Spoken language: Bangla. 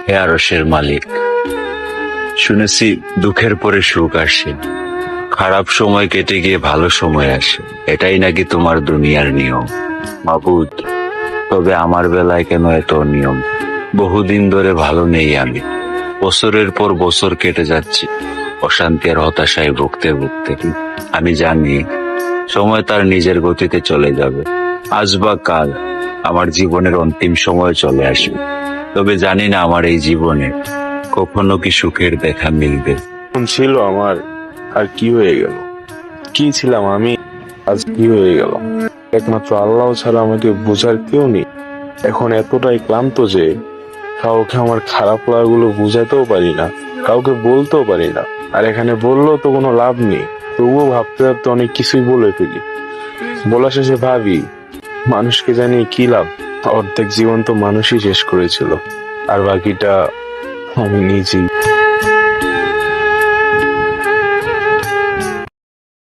হে আরশের মালিক, শুনেছি দুঃখের পরে সুখ আসে, খারাপ সময় কেটে গিয়ে ভালো সময় আসে, এটাই নাকি তোমার দুনিয়ার নিয়ম। মাবুদ, তবে আমার বেলায় কেন এত নিয়ম? বহুদিন ধরে ভালো নেই আমি, বছরের পর বছর কেটে যাচ্ছে অশান্তি আর হতাশায় ভুগতে ভুগতে। আমি জানি সময় তার নিজের গতিতে চলে যাবে, আজ বা কাল আমার জীবনের অন্তিম সময় চলে আসবে। তবে জানি না আমার এই জীবনে কখনো কি সুখের দেখা মিলবে। কোন ছিল আমার, আর কি হয়ে গেল? কি ছিলাম আমি, আজ কি হয়ে গেল? একমাত্র আল্লাহ ছাড়া আমাকে বোঝার কেউ নেই। এখন এতটাই ক্লান্ত যে কাউকে আমার খারাপ লাগাগুলো বোঝাতেও পারি না, কাউকে বলতেও পারি না। আর এখানে বললেও তো কোনো লাভ নেই, তবুও ভাবতে ভাবতে অনেক কিছুই বলে ফেলি। বলা শেষে ভাবি, মানুষকে জানিয়ে কি লাভ? অর্ধেক জীবন তো মানুষই শেষ করেছিল, আর বাকিটা আমি নিজেই।